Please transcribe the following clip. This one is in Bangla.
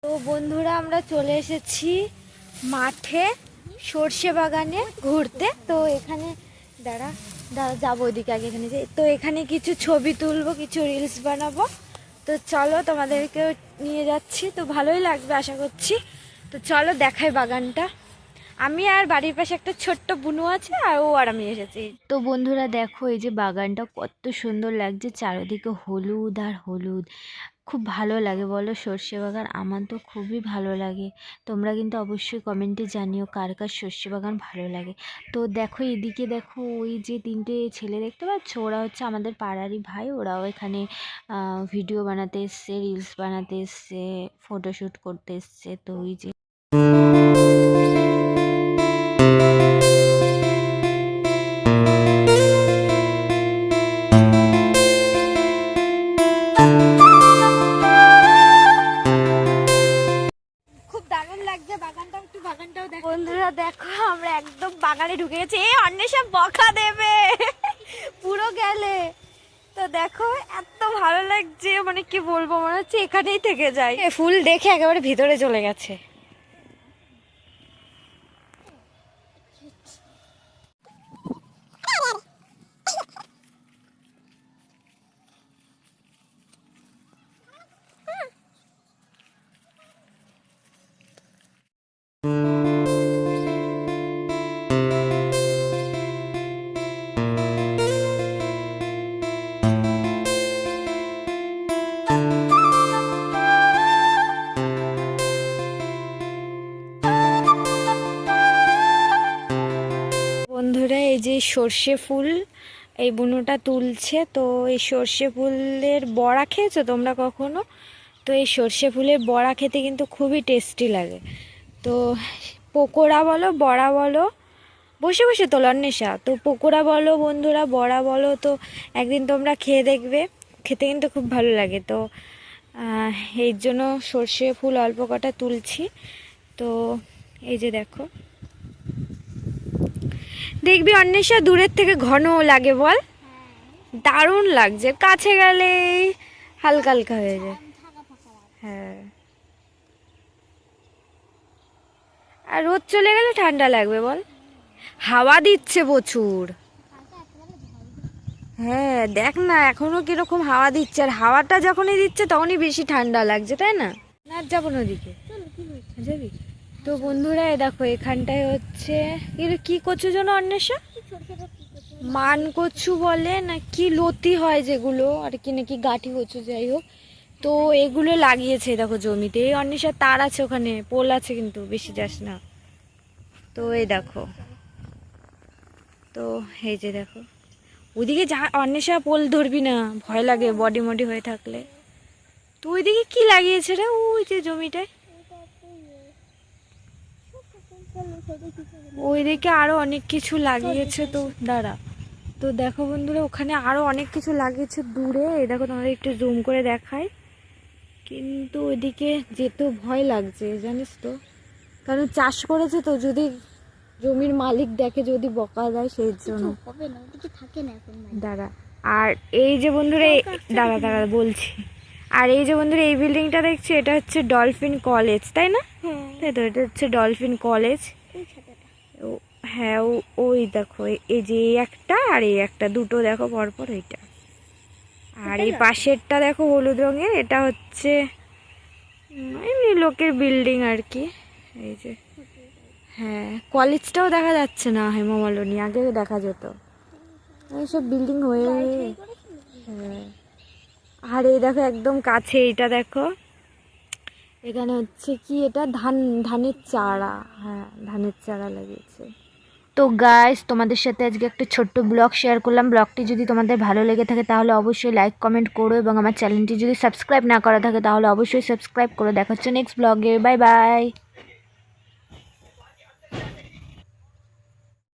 তো বন্ধুরা আমরা চলে এসেছি মাঠে সর্ষে বাগানে ঘুরতে। তো এখানে দাঁড়া যাবো ওইদিকে আগে, এখানে তো এখানে কিছু ছবি তুলবো, কিছু রিলস বানাবো। তো চলো তোমাদেরকে নিয়ে যাচ্ছি, তো ভালোই লাগবে আশা করছি। তো চলো দেখাই বাগানটা। আমি আর বাড়ির পাশে একটা ছোট্ট বুনু আছে, আর ও আর আমি এসেছি। তো বন্ধুরা দেখো এই যে বাগানটা কত সুন্দর লাগছে, চারিদিকে হলুদ আর হলুদ। খুব ভালো লাগে বলো সর্ষে বাগান, আমার তো খুবই ভালো লাগে। তোমরা কিন্তু অবশ্যই কমেন্টে জানিও কার কার সর্ষে বাগান ভালো লাগে। তো দেখো এদিকে দেখো ওই যে তিনটে ছেলে দেখতে পাচ্ছ, ওরা হচ্ছে আমাদের পাড়ারই ভাই। ওরাও এখানে ভিডিও বানাতে এসছে, রিলস বানাতে এসছে, ফটোশ্যুট করতে এসছে। তো ওই যে বন্ধুরা দেখো আমরা একদম বাগানে ঢুকে গেছি। এই অন্বেষা বকা দেবে পুরো গেলে। তো দেখো এত ভালো লাগছে, মানে কি বলবো, মনে হচ্ছে এখানেই থেকে যাই। ফুল দেখে একেবারে ভিতরে চলে গেছে। বন্ধুরা এই যে সর্ষে ফুল এই বুনোটা তুলছে। তো এই সর্ষে ফুলের বড়া খেয়েছো তোমরা কখনো? তো এই সর্ষে ফুলের বড়া খেতে কিন্তু খুবই টেস্টি লাগে। তো পকোড়া বলো বড়া বলো, বসে বসে তোলো অন্বেষা, তো পকোড়া বলো বন্ধুরা বড়া বলো, তো একদিন তোমরা খেয়ে দেখবে, খেতে কিন্তু খুব ভালো লাগে। তো এই জন্য সর্ষে ফুল অল্প কটা তুলছি। তো এই যে দেখো, দেখবি অন্বেষা দূরের থেকে ঘন লাগে বল, দারুণ লাগছে, কাছে গেলে হালকা হালকা হয়ে যায়। হ্যাঁ, আর রোদ চলে গেলে ঠান্ডা লাগবে বল। হাওয়া দিচ্ছে প্রচুর। হ্যাঁ দেখ না এখনো কিরকম হাওয়া দিচ্ছে, আর হাওয়াটা যখনই দিচ্ছে তখনই বেশি ঠান্ডা লাগছে, তাই না? না যাবো না ওদিকে, যাবি? তো বন্ধুরা দেখো এখানটায় হচ্ছে এগুলো কি কচু যেন অন্বেষা, মান কচু বলে না কি, লতি হয় যেগুলো আর কি, নাকি গাঠি কচু, যাই হোক। তো এগুলো লাগিয়েছে দেখো জমিতে। এই অন্বেষা তার আছে ওখানে, পোল আছে কিন্তু বেশি যাস না। তো এই দেখো, তো এই যে দেখো ওইদিকে যা, অন্বেষা পোল ধরবি না, ভয় লাগে বডি মডি হয়ে থাকলে। তো ওইদিকে কি লাগিয়েছে রে, ওই যে জমিটায় ওইদিকে আরো অনেক কিছু লাগিয়েছে। তো দাঁড়া, তো দেখো বন্ধুরা ওখানে আরো অনেক কিছু লাগিয়েছে দূরে। এই দেখো তোমাদের একটু জুম করে দেখায়, কিন্তু ওইদিকে যেতেও ভয় লাগছে জানিস তো, কারণ চাষ করেছে তো, যদি জমির মালিক দেখে যদি বকা দেয় সেই জন্য। দাঁড়া, আর এই যে বন্ধুরা দাঁড়া দাঁড়া বলছি, আর এই যে বন্ধুরা এই বিল্ডিংটা দেখছি, এটা হচ্ছে ডলফিন কলেজ, তাই না? তাই তো, এটা হচ্ছে ডলফিন কলেজ। হ্যাঁ ওই দেখো এই যে এই একটা আর এই একটা, দুটো দেখো পরপর ওইটা। আর এই পাশেরটা দেখো হলুদ রঙের, এটা হচ্ছে এমনি লোকের বিল্ডিং আর কি। এই যে হ্যাঁ, কলেজটাও দেখা যাচ্ছে না হেমামালিনী, আগে দেখা যেত। এইসব বিল্ডিং হয়ে, হ্যাঁ। আর এই দেখো একদম কাছে এইটা দেখো, এখানে হচ্ছে কি এটা ধানের চারা, হ্যাঁ ধানের চারা লাগিয়েছে। তো গাইস তোমাদের সাথে আজকে একটা ছোট্ট ব্লগ শেয়ার করলাম। ব্লগটি যদি তোমাদের ভালো লেগে থাকে তাহলে অবশ্যই লাইক কমেন্ট করো, এবং আমার চ্যানেলটি যদি সাবস্ক্রাইব না করা থাকে তাহলে অবশ্যই সাবস্ক্রাইব করো। দেখা হচ্ছে নেক্সট ব্লগে, বাই বাই।